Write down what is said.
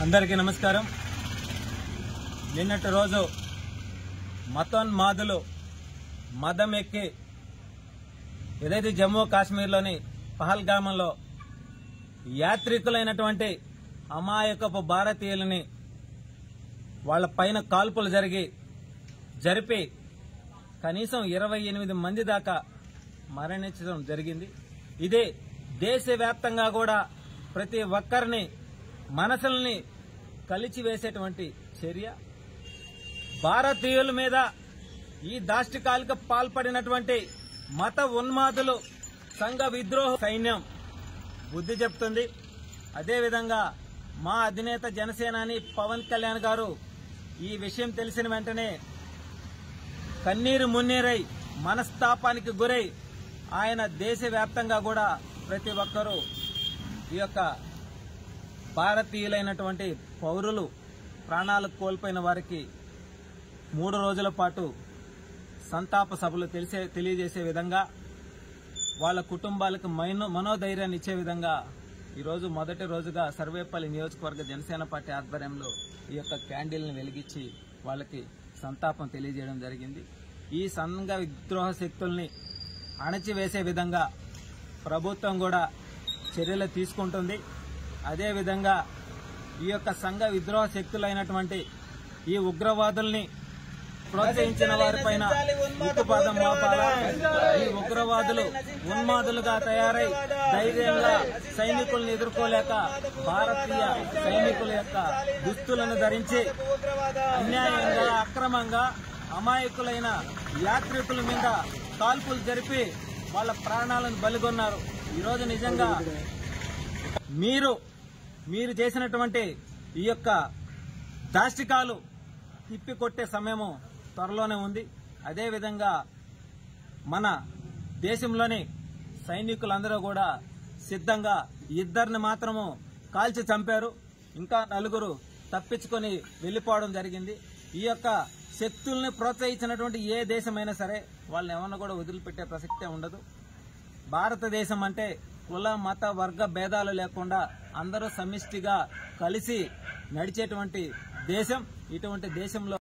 అందరికీ నమస్కారం. నిన్నటి రోజు మతోన్మాదులు మదం ఎక్కి ఏదైతే జమ్మూ కాశ్మీర్లోని పహల్గామంలో యాత్రికులైనటువంటి అమాయకపు భారతీయులని వాళ్ల పైన కాల్పులు జరిపి కనీసం 28 మంది దాకా మరణించడం జరిగింది. ఇదే దేశవ్యాప్తంగా కూడా ప్రతి ఒక్కరిని మనసుల్ని కలిచివేసేటువంటి చర్య. భారతీయుల మీద ఈ దాష్టికాలకు పాల్పడినటువంటి మత ఉన్మాదులు సంఘ విద్రోహ సైన్యం బుద్ధి చెప్తుంది. అదేవిధంగా మా అధినేత జనసేనాని పవన్ కళ్యాణ్ గారు ఈ విషయం తెలిసిన వెంటనే కన్నీరు మున్నీరై మనస్తాపానికి గురై ఆయన దేశవ్యాప్తంగా కూడా ప్రతి ఒక్కరూ ఈ యొక్క భారతీయులైనటువంటి పౌరులు ప్రాణాలు కోల్పోయిన వారికి 3 రోజుల పాటు సంతాప సభలు తెలియజేసే విధంగా వాళ్ళ కుటుంబాలకు మనోధైర్యాన్ని ఇచ్చే విధంగా ఈరోజు మొదటి రోజుగా సర్వేపల్లి నియోజకవర్గ జనసేన పార్టీ ఆధ్వర్యంలో ఈ యొక్క క్యాండిల్ని వెలిగించి వాళ్ళకి సంతాపం తెలియజేయడం జరిగింది. ఈ సంఘ విద్రోహ శక్తుల్ని అణచివేసే విధంగా ప్రభుత్వం కూడా చర్యలు తీసుకుంటుంది. అదేవిధంగా ఈ యొక్క సంఘ విద్రోహ శక్తులైనటువంటి ఈ ఉగ్రవాదుల్ని ప్రోత్సహించిన వారిపైన ఉక్కుపాదం మోపాలా. ఈ ఉగ్రవాదులు ఉన్మాదులుగా తయారై ధైర్యంగా సైనికులను ఎదుర్కోలేక భారతీయ సైనికుల యొక్క దుస్తులను ధరించి అన్యాయంగా అక్రమంగా అమాయకులైన యాత్రికుల మీద కాల్పులు జరిపి వాళ్ళ ప్రాణాలను బలిగొన్నారు. ఈరోజు నిజంగా మీరు చేసినటువంటి ఈ యొక్క దాష్టికాలు తిప్పికొట్టే సమయము త్వరలోనే ఉంది. అదేవిధంగా మన దేశంలోని సైనికులందరూ కూడా సిద్ధంగా 2 మాత్రము కాల్చి చంపారు. ఇంకా 4 తప్పించుకొని వెళ్లిపోవడం జరిగింది. ఈ యొక్క శక్తుల్ని ప్రోత్సహించినటువంటి ఏ దేశమైనా సరే వాళ్ళని ఎవరిని కూడా వదిలిపెట్టే ప్రసక్తే ఉండదు. భారతదేశం అంటే కుల మత వర్గ భేదాలు లేకుండా అందరూ సమిష్టిగా కలిసి నడిచేటువంటి దేశం. ఇటువంటి దేశంలో